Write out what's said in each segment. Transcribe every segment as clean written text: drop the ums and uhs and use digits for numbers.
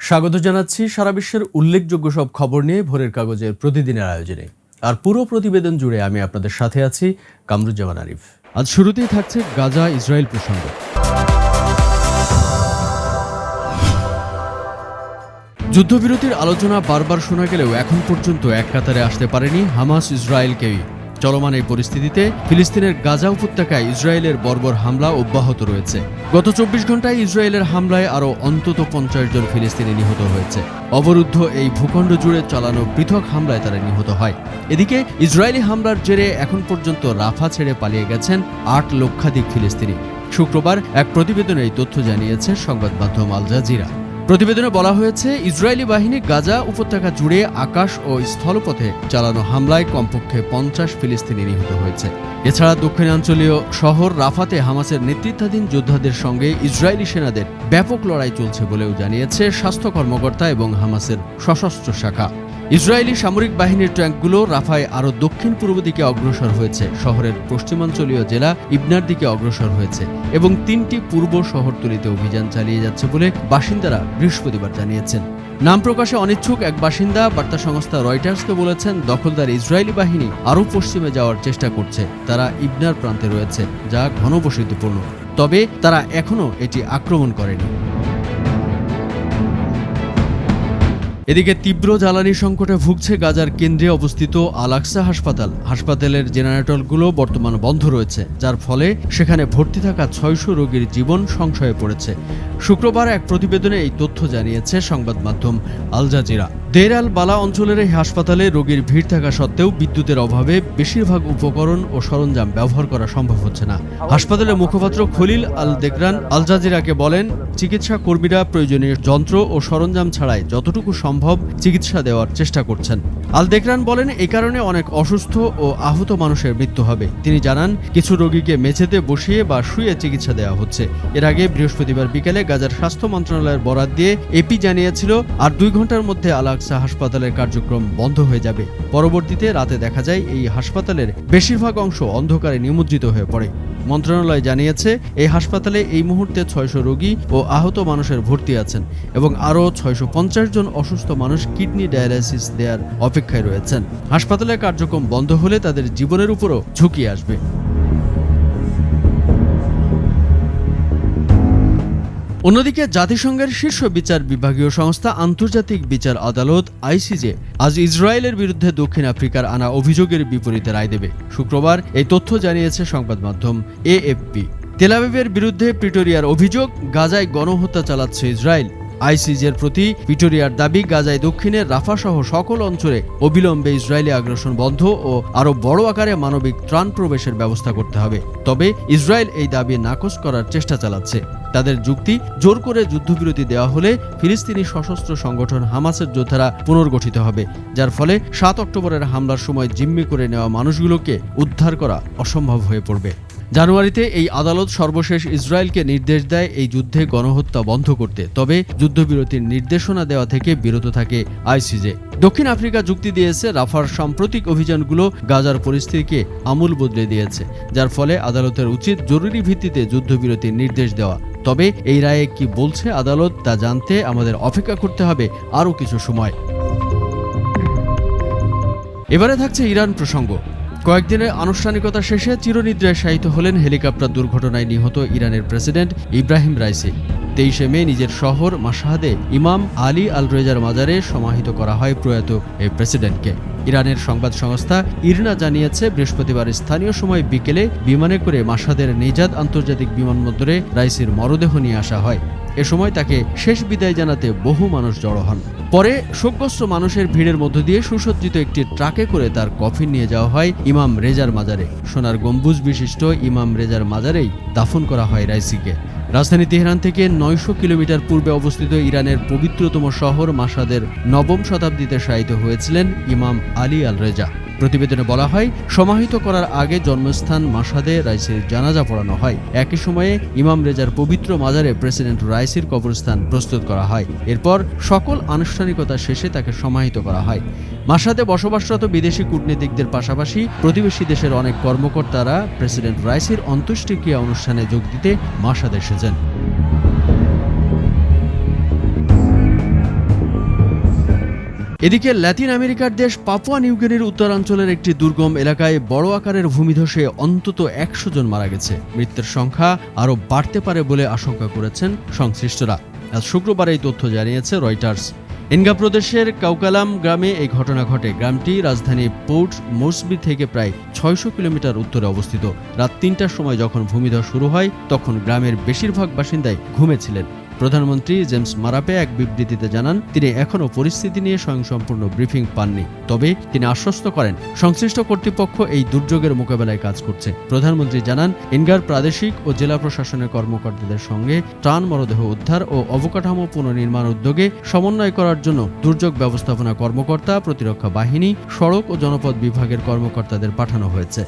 স্বাগত জানাচ্ছি সারা বিশ্বের উল্লেখযোগ্য সব খবর নিয়ে ভোরের কাগজের প্রতিদিনের আয়োজনে। আর পুরো প্রতিবেদন জুড়ে আমি আপনাদের সাথে আছি কামরুজ্জামান আরিফ। আজ শুরুতেই থাকছে গাজা ইসরায়েল প্রসঙ্গ। যুদ্ধবিরতির আলোচনা বারবার শোনা গেলেও এখন পর্যন্ত এক কাতারে আসতে পারেনি হামাস ইসরায়েলকেই। চলমান এই পরিস্থিতিতে ফিলিস্তিনের গাজা উপত্যকায় ইসরায়েলের বর্বর হামলা অব্যাহত রয়েছে। গত ২৪ ঘন্টায় ইসরায়েলের হামলায় আরও অন্তত ৫০ জন ফিলিস্তিনি নিহত হয়েছে। অবরুদ্ধ এই ভূখণ্ড জুড়ে চালানো পৃথক হামলায় তারা নিহত হয়। এদিকে ইসরায়েলি হামলার জেরে এখন পর্যন্ত রাফা ছেড়ে পালিয়ে গেছেন ৮ লক্ষাধিক ফিলিস্তিনি। শুক্রবার এক প্রতিবেদনে এই তথ্য জানিয়েছে সংবাদ মাধ্যম আল জাজিরা। প্রতিবেদনে বলা হয়েছে, ইসরায়েলি বাহিনী গাজা উপত্যকা জুড়ে আকাশ ও স্থলপথে চালানো হামলায় কমপক্ষে ৫০ ফিলিস্তিনি নিহত হয়েছে। এছাড়া দক্ষিণাঞ্চলীয় শহর রাফাতে হামাসের নেতৃত্বাধীন যোদ্ধাদের সঙ্গে ইসরায়েলি সেনাদের ব্যাপক লড়াই চলছে বলেও জানিয়েছে স্বাস্থ্য কর্মকর্তা এবং হামাসের সশস্ত্র শাখা। ইসরায়েলি সামরিক বাহিনীর ট্যাঙ্কগুলো রাফায় আরও দক্ষিণ পূর্ব দিকে অগ্রসর হয়েছে, শহরের পশ্চিমাঞ্চলীয় জেলা ইবনার দিকে অগ্রসর হয়েছে এবং ৩টি পূর্ব শহরতলিতে অভিযান চালিয়ে যাচ্ছে বলে বাসিন্দারা বৃহস্পতিবার জানিয়েছেন। নাম প্রকাশে অনিচ্ছুক এক বাসিন্দা বার্তা সংস্থা রয়টার্সকে বলেছেন, দখলদার ইসরায়েলি বাহিনী আরও পশ্চিমে যাওয়ার চেষ্টা করছে। তারা ইবনার প্রান্তে রয়েছে, যা ঘনবসতিপূর্ণ, তবে তারা এখনও এটি আক্রমণ করেনি। এদিকে তীব্র জ্বালানি সংকটে ভুগছে গাজার কেন্দ্রে অবস্থিত আল আকসা হাসপাতাল। হাসপাতালের জেনারেটরগুলো বর্তমান বন্ধ রয়েছে, যার ফলে সেখানে ভর্তি থাকা ৬০০ রোগীর জীবন সংশয়ে পড়েছে। শুক্রবার এক প্রতিবেদনে এই তথ্য জানিয়েছে সংবাদ মাধ্যম আল জাজিরা। দের আল বালা অঞ্চলের এই হাসপাতালে রোগীর ভিড় থাকা সত্ত্বেও বিদ্যুতের অভাবে বেশিরভাগ উপকরণ ও সরঞ্জাম ব্যবহার করা সম্ভব হচ্ছে না। হাসপাতালের মুখপাত্র খলিল আল দেকরান আল জাজিরাকে বলেন, চিকিৎসা কর্মীরা প্রয়োজনীয় যন্ত্র ও সরঞ্জাম ছাড়াই যতটুকু সম্ভব চিকিৎসা দেওয়ার চেষ্টা করছেন। আল দেকরান বলেন, এই কারণে অনেক অসুস্থ ও আহত মানুষের মৃত্যু হবে। তিনি জানান, কিছু রোগীকে মেঝেতে বসিয়ে বা শুয়ে চিকিৎসা দেওয়া হচ্ছে। এর আগে বৃহস্পতিবার বিকেলে গাজার স্বাস্থ্য মন্ত্রণালয়ের বরাত দিয়ে এপি জানিয়েছিল, আর ২ ঘন্টার মধ্যে আল আকসা হাসপাতালের কার্যক্রম বন্ধ হয়ে যাবে। পরবর্তীতে রাতে দেখা যায় এই হাসপাতালের বেশিরভাগ অংশ অন্ধকারে নিমজ্জিত হয়ে পড়ে। মন্ত্রণালয় জানিয়েছে, এই হাসপাতালে এই মুহূর্তে ৬০০ রোগী ও আহত মানুষের ভর্তি আছেন এবং আরও ৬৫০ জন অসুস্থ মানুষ কিডনি ডায়ালাইসিস দেওয়ার অপেক্ষায় রয়েছেন। হাসপাতালের কার্যক্রম বন্ধ হলে তাদের জীবনের উপরও ঝুঁকি আসবে। অন্যদিকে জাতিসংঘের শীর্ষ বিচার বিভাগীয় সংস্থা আন্তর্জাতিক বিচার আদালত আইসিজে আজ ইসরায়েলের বিরুদ্ধে দক্ষিণ আফ্রিকার আনা অভিযোগের বিপরীতে রায় দেবে। শুক্রবার এই তথ্য জানিয়েছে সংবাদ মাধ্যম এএফপি। তেল আবিবের বিরুদ্ধে প্রিটোরিয়ার অভিযোগ, গাজায় গণহত্যা চালাচ্ছে ইসরায়েল। আইসিজের প্রতি প্রিটোরিয়ার দাবি, গাজায় দক্ষিণের রাফা সহ সকল অঞ্চলে অবিলম্বে ইসরায়েলি আগ্রাসন বন্ধ ও আরও বড় আকারে মানবিক ত্রাণ প্রবেশের ব্যবস্থা করতে হবে। তবে ইসরায়েল এই দাবি নাকচ করার চেষ্টা চালাচ্ছে। তাদের যুক্তি, জোর করে যুদ্ধবিরতি দেওয়া হলে ফিলিস্তিনি সশস্ত্র সংগঠন হামাসের যোদ্ধারা পুনর্গঠিত হবে, যার ফলে ৭ অক্টোবরের হামলার সময় জিম্মি করে নেওয়া মানুষগুলোকে উদ্ধার করা অসম্ভব হয়ে পড়বে। জানুয়ারিতে এই আদালত সর্বশেষ ইসরায়েলকে নির্দেশ দেয় এই যুদ্ধে গণহত্যা বন্ধ করতে, তবে যুদ্ধবিরতির নির্দেশনা দেওয়া থেকে বিরত থাকে আইসিজে। দক্ষিণ আফ্রিকা যুক্তি দিয়েছে, রাফার সাম্প্রতিক অভিযানগুলো গাজার পরিস্থিতিকে আমূল বদলে দিয়েছে, যার ফলে আদালতের উচিত জরুরি ভিত্তিতে যুদ্ধবিরতির নির্দেশ দেওয়া। তবে এই রায়ে কি বলছে আদালত তা জানতে আমাদের অপেক্ষা করতে হবে আরও কিছু সময়। এবারে থাকছে ইরান প্রসঙ্গ। কয়েকদিনের আনুষ্ঠানিকতা শেষে চিরনিদ্রায় শায়িত হলেন হেলিকপ্টার দুর্ঘটনায় নিহত ইরানের প্রেসিডেন্ট ইব্রাহিম রাইসি। ২৩শে মে নিজের শহর মাশহাদে ইমাম আলী আল রেজার মাজারে সমাহিত করা হয় প্রয়াত এই প্রেসিডেন্টকে। ইরানের সংবাদ সংস্থা ইরনা জানিয়েছে, বৃহস্পতিবার স্থানীয় সময় বিকেলে বিমানে করে মাশহাদের নিজাদ আন্তর্জাতিক বিমানবন্দরে রাইসির মরদেহ নিয়ে আসা হয়। এ সময় তাকে শেষ বিদায় জানাতে বহু মানুষ জড়ো হন। পরে শোকগ্রস্ত মানুষের ভিড়ের মধ্য দিয়ে সুসজ্জিত একটি ট্রাকে করে তার কফিন নিয়ে যাওয়া হয় ইমাম রেজার মাজারে। সোনার গম্বুজ বিশিষ্ট ইমাম রেজার মাজারেই দাফন করা হয় রাইসিকে। রাজধানী তেহরান থেকে ৯০০ কিলোমিটার পূর্বে অবস্থিত ইরানের পবিত্রতম শহর মাশহাদের ৯ম শতাব্দীতে শায়িত হয়েছিলেন ইমাম আলী আল রেজা। প্রতিবেদনে বলা হয়, সমাহিত করার আগে জন্মস্থান মাশহাদে রাইসির জানাজা পড়ানো হয়। একই সময়ে ইমাম রেজার পবিত্র মাজারে প্রেসিডেন্ট রাইসির কবরস্থান প্রস্তুত করা হয়। এরপর সকল আনুষ্ঠানিকতা শেষে তাকে সমাহিত করা হয়। মাশহাদে বসবাসরত বিদেশি কূটনীতিকদের পাশাপাশি প্রতিবেশী দেশের অনেক কর্মকর্তারা প্রেসিডেন্ট রাইসির অন্ত্যেষ্টিক্রিয়া অনুষ্ঠানে যোগ দিতে মাশহাদে এসেছেন। এদিকে লাতিন আমেরিকার দেশ পাপুয়া নিউগিনির উত্তরাঞ্চলের একটি দুর্গম এলাকায় বড় আকারের ভূমিধসে অন্তত 100 জন মারা গেছে। মৃত্যুর সংখ্যা আরও বাড়তে পারে বলে আশঙ্কা করেছেন সংশ্লিষ্টরা। আজ শুক্রবার এই তথ্য জানিয়েছে রয়টার্স। এনগা প্রদেশের কাউকালাম গ্রামে এই ঘটনা ঘটে। গ্রামটি রাজধানী পোর্ট মোরসবি থেকে প্রায় 600 কিলোমিটার উত্তরে অবস্থিত। রাত 3টার সময় যখন ভূমিধস শুরু হয় তখন গ্রামের বেশিরভাগ বাসিন্দাই ঘুমেছিলেন। প্রধানমন্ত্রী জেমস মারাপে এক বিবৃতিতে জানান, তিনি এখনও পরিস্থিতি নিয়ে স্বয়ংসম্পূর্ণ ব্রিফিং পাননি। তবে তিনি আশ্বস্ত করেন, সংশ্লিষ্ট কর্তৃপক্ষ এই দুর্যোগের মোকাবেলায় কাজ করছে। প্রধানমন্ত্রী জানান, এনগার প্রাদেশিক ও জেলা প্রশাসনের কর্মকর্তাদের সঙ্গে ত্রাণ, মরদেহ উদ্ধার ও অবকাঠামো পুনর্নির্মাণ উদ্যোগে সমন্বয় করার জন্য দুর্যোগ ব্যবস্থাপনা কর্মকর্তা, প্রতিরক্ষা বাহিনী, সড়ক ও জনপদ বিভাগের কর্মকর্তাদের পাঠানো হয়েছে।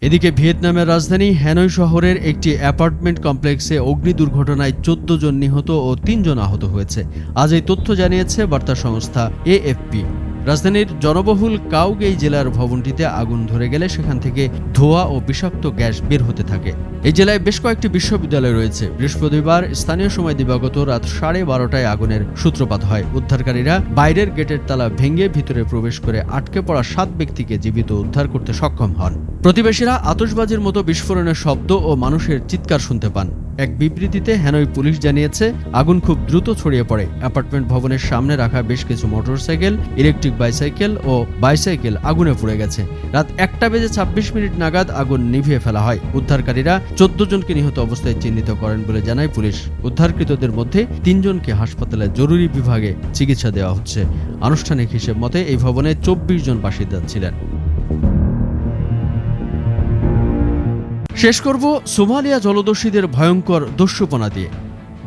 এদিকে ভিয়েতনামের রাজধানী হ্যানয় শহরের একটি অ্যাপার্টমেন্ট কমপ্লেক্সে অগ্নি দুর্ঘটনায় 14 জন নিহত ও 3 জন আহত হয়েছে। আজ এই তথ্য জানিয়েছে বার্তা সংস্থা এএফপি। রাজধানীর জনবহুল কাউগেই জেলার ভবনটিতে আগুন ধরে গেলে সেখান থেকে ধোঁয়া ও বিষাক্ত গ্যাস বের হতে থাকে। এই জেলায় বেশ কয়েকটি বিশ্ববিদ্যালয় রয়েছে। বৃহস্পতিবার স্থানীয় সময় দিবাগত রাত 12:30টায় আগুনের সূত্রপাত হয়। উদ্ধারকারীরা বাইরের গেটের তালা ভেঙে ভিতরে প্রবেশ করে আটকে পড়া 7 ব্যক্তিকে জীবিত উদ্ধার করতে সক্ষম হন। প্রতিবেশীরা আতশবাজির মতো বিস্ফোরণের শব্দ ও মানুষের চিৎকার শুনতে পান। এক বিবৃতিতে হ্যানয় পুলিশ জানিয়েছে, আগুন খুব দ্রুত ছড়িয়ে পড়ে। অ্যাপার্টমেন্ট ভবনের সামনে রাখা বেশ কিছু মোটরসাইকেল, ইলেকট্রিক বাইসাইকেল ও বাইসাইকেল আগুনে পুড়ে গেছে। রাত 1:26 নাগাদ আগুন নিভিয়ে ফেলা হয়। উদ্ধারকারীরা 14 জনকে নিহত অবস্থায় চিহ্নিত করেন বলে জানায় পুলিশ। উদ্ধারকৃতদের মধ্যে 3 জনকে হাসপাতালে জরুরি বিভাগে চিকিৎসা দেওয়া হচ্ছে। আনুষ্ঠানিক হিসেব মতে এই ভবনে 24 জন বাসিন্দা ছিলেন। শেষ করব সোমালিয়া জলদস্যুদের ভয়ঙ্কর দস্যুপনা দিয়ে।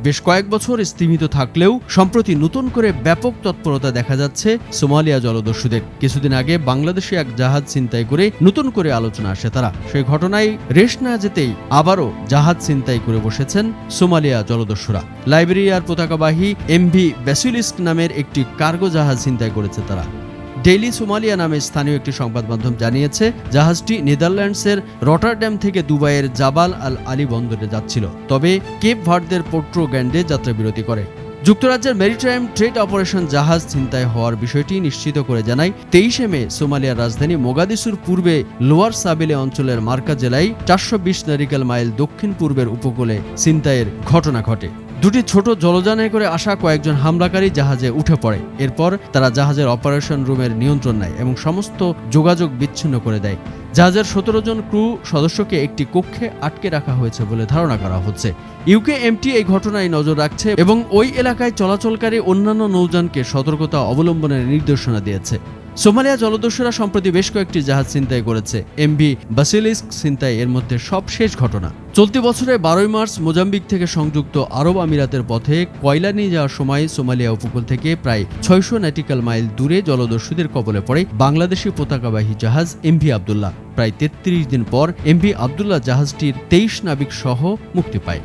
বেশ কয়েক বছর স্থিমিত থাকলেও সম্প্রতি নতুন করে ব্যাপক তৎপরতা দেখা যাচ্ছে সোমালিয়া জলদস্যুদের। কিছুদিন আগে বাংলাদেশে এক জাহাজ ছিনতাই করে নতুন করে আলোচনা আসে তারা। সেই ঘটনায় রেশ না যেতেই আবারও জাহাজ ছিনতাই করে বসেছেন সোমালিয়া জলদস্যুরা। লাইবেরিয়ার পতাকাবাহী এমভি ব্যাসিলিস্ক নামের একটি কার্গো জাহাজ ছিনতাই করেছে তারা। ডেইলি সোমালিয়া নামে স্থানীয় একটি সংবাদ মাধ্যম জানিয়েছে, জাহাজটি নেদারল্যান্ডসের রটারড্যাম থেকে দুবাইয়ের জাবাল আল আলী বন্দরে যাচ্ছিল, তবে কেপ ভার্দের পোর্ট্রোগ্যান্ডে যাত্রাবিরতি করে। যুক্তরাজ্যের মেরিটাইম ট্রেড অপারেশন জাহাজ ছিনতাই হওয়ার বিষয়টি নিশ্চিত করে জানায় 23 মে সোমালিয়ার রাজধানী মোগাদিসুর পূর্বে লোয়ার সাবিলে অঞ্চলের মার্কা জেলায় 420 নটিক্যাল মাইল দক্ষিণ পূর্বের উপকূলে ছিনতাইয়ের ঘটনা ঘটে। দুটি ছোট জলযানে করে আসা কয়েকজন হামলাকারী জাহাজে উঠে পড়ে। এরপর তারা জাহাজের অপারেশন রুমের নিয়ন্ত্রণ নেয় এবং সমস্ত যোগাযোগ বিচ্ছিন্ন করে দেয়। জাহাজের 17 জন ক্রু সদস্যকে একটি কক্ষে আটকে রাখা হয়েছে বলে ধারণা করা হচ্ছে। ইউকেএমটি এই ঘটনায় নজর রাখছে এবং ওই এলাকায় চলাচলকারী অন্যান্য নৌযানকে সতর্কতা অবলম্বনের নির্দেশনা দিয়েছে। সোমালিয়া জলদস্যুরা সম্প্রতি বেশ কয়েকটি জাহাজ ছিনতাই করেছে। এমভি ব্যাসিলিস্ক ছিনতাই এর মধ্যে সবশেষ ঘটনা। চলতি বছরে 12 মার্চ মোজাম্বিক থেকে সংযুক্ত আরব আমিরাতের পথে কয়লা নিয়ে যাওয়ার সময় সোমালিয়া উপকূল থেকে প্রায় 600 নটিক্যাল মাইল দূরে জলদস্যুদের কবলে পড়ে বাংলাদেশি পতাকাবাহী জাহাজ এমভি আবদুল্লাহ। প্রায় 33 দিন পর এমভি আবদুল্লাহ জাহাজটির 23 নাবিক সহ মুক্তি পায়।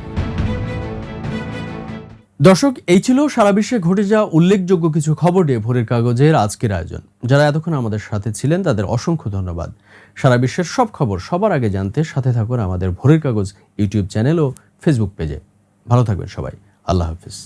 দর্শক, এই ছিল সারা বিশ্বে ঘটে যাওয়া উল্লেখযোগ্য কিছু খবর নিয়ে ভোরের কাগজের আজকের আয়োজন। যারা এতক্ষণ আমাদের সাথে ছিলেন তাদের অসংখ্য ধন্যবাদ। সারা বিশ্বের সব খবর সবার আগে জানতে সাথে থাকুন আমাদের ভোরের কাগজ ইউটিউব চ্যানেল ও ফেসবুক পেজে। ভালো থাকবেন সবাই। আল্লাহ হাফিজ।